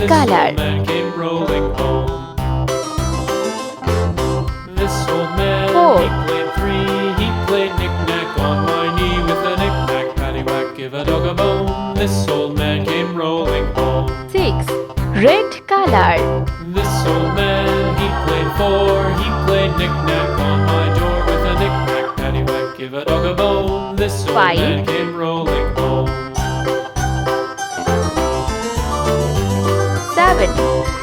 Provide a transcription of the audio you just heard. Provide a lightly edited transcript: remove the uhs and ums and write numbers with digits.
This old color. man came rolling home. This old man, 4. he played three. He played knick-knack on my knee with a knick-knack, paddywhack, give a dog a bone. This old man came rolling home. 6. Red color. This old man, he played four. He played knick-knack on my door with a knick-knack, paddywhack, give a dog a bone. This old 5. man came rolling home. 7.